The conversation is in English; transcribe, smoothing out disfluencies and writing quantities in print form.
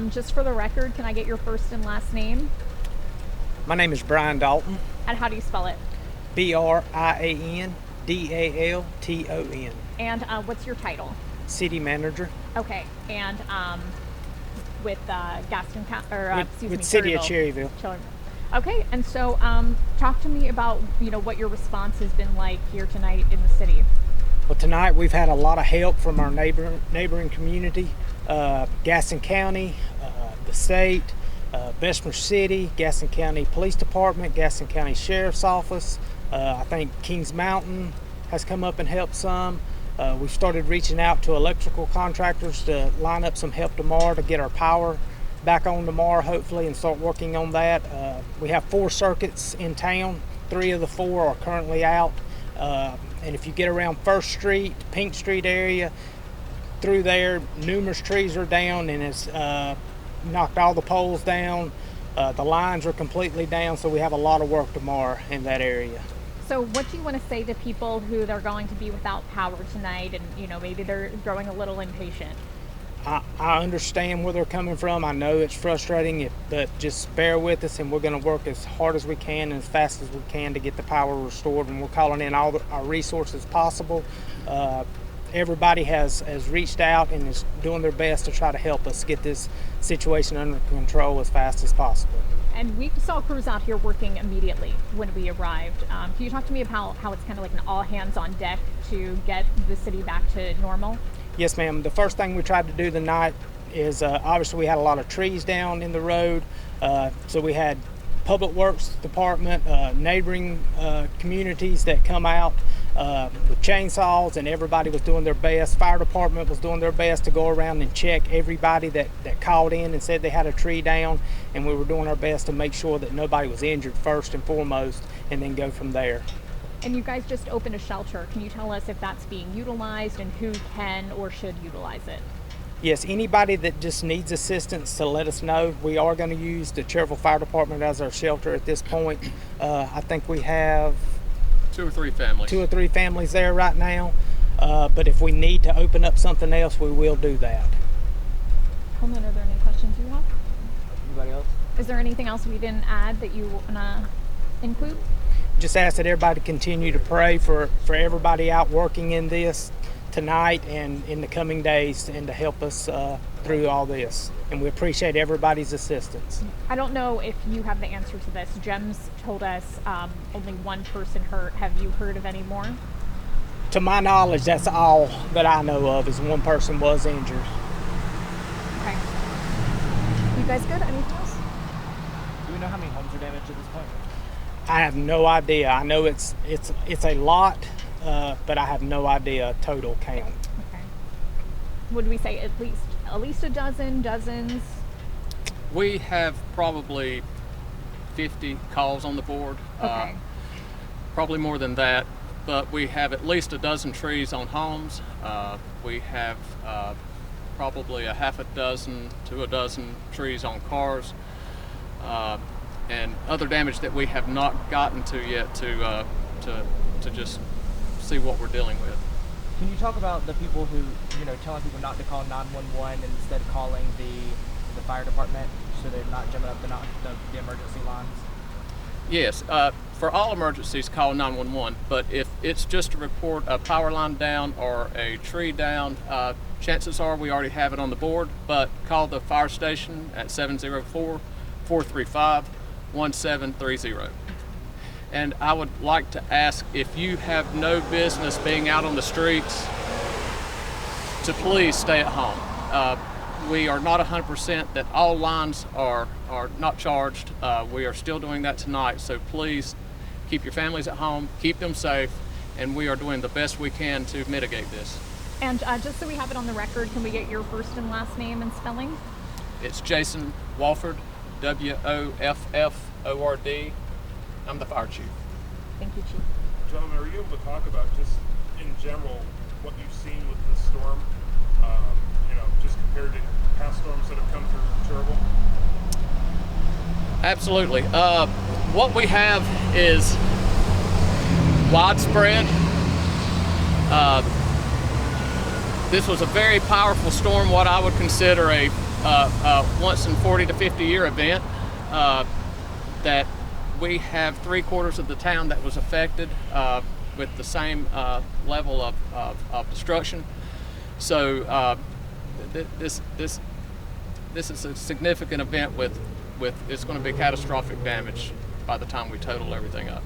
Just for the record, can I get your first and last name? My name is Brian Dalton, And how do you spell it? BRIANDALTON, And what's your title? City Manager Okay. And with Gaston County, with City of Cherryville. Okay. And so talk to me about what your response has been like here tonight in the city. Well, tonight we've had a lot of help from our neighboring community, Gaston County, the state, Bessemer City, Gaston County Police Department, Gaston County Sheriff's Office. I think Kings Mountain has come up and helped some. We've started reaching out to electrical contractors to line up some help tomorrow to get our power back on tomorrow, hopefully, and start working on that. We have 4 circuits in town. 3 of the 4 are currently out. And if you get around First Street, Pink Street area, through there, numerous trees are down, and it's knocked all the poles down. The lines are completely down, so we have a lot of work tomorrow in that area. So what do you want to say to people who they're going to be without power tonight, and maybe they're growing a little impatient? I understand where they're coming from. I know it's frustrating, but just bear with us, and we're going to work as hard as we can and as fast as we can to get the power restored. And we're calling in all our resources possible. Everybody has reached out and is doing their best to try to help us get this situation under control as fast as possible. And we saw crews out here working immediately when we arrived. Can you talk to me about how it's kind of like an all hands on deck to get the city back to normal? Yes, ma'am. The first thing we tried to do tonight is obviously we had a lot of trees down in the road, so we had Public Works Department, neighboring communities that come out with chainsaws, and everybody was doing their best. Fire department was doing their best to go around and check everybody that called in and said they had a tree down, and we were doing our best to make sure that nobody was injured first and foremost, and then go from there. And you guys just opened a shelter. Can you tell us if that's being utilized and who can or should utilize it? Yes, anybody that just needs assistance to let us know. We are going to use the Cherryville Fire Department as our shelter at this point. I think we have 2 or 3 families. 2 or 3 families there right now. But if we need to open up something else, we will do that. Coleman, are there any questions you have? Anybody else? Is there anything else we didn't add that you want to include? Just ask that everybody continue to pray for everybody out working in this tonight and in the coming days, and to help us through all this. And we appreciate everybody's assistance. I don't know if you have the answer to this. Jem's told us only 1 person hurt. Have you heard of any more? To my knowledge, that's all that I know of, is 1 person was injured. Okay. You guys good? Anything else? Do we know how many homes are damaged at this point? I have no idea. I know it's a lot, but I have no idea total count. Okay. Would we say at least a dozen, dozens? We have probably 50 calls on the board. Okay. Probably more than that, but we have at least a dozen trees on homes. We have probably a half a dozen to a dozen trees on cars. And other damage that we have not gotten to yet to just see what we're dealing with. Can you talk about the people who, telling people not to call 911 and instead calling the fire department so they're not jumping up the emergency lines? Yes, for all emergencies, call 911, but if it's just to report a power line down or a tree down, chances are we already have it on the board, but call the fire station at 704-435-1730. And I would like to ask, if you have no business being out on the streets, to please stay at home. We are not 100% that all lines are not charged. We are still doing that tonight, so please keep your families at home, keep them safe, and we are doing the best we can to mitigate this. And just so we have it on the record, can we get your first and last name and spelling? It's Jason Wofford, Wofford. I'm the fire chief. Thank you, Chief. Gentlemen, are you able to talk about just in general what you've seen with the storm, just compared to past storms that have come through Cherryville? Absolutely. What we have is widespread. this was a very powerful storm, what I would consider a once in 40 to 50 year event. That we have 3/4 of the town that was affected with the same level of destruction. So this is a significant event with it's going to be catastrophic damage by the time we total everything up.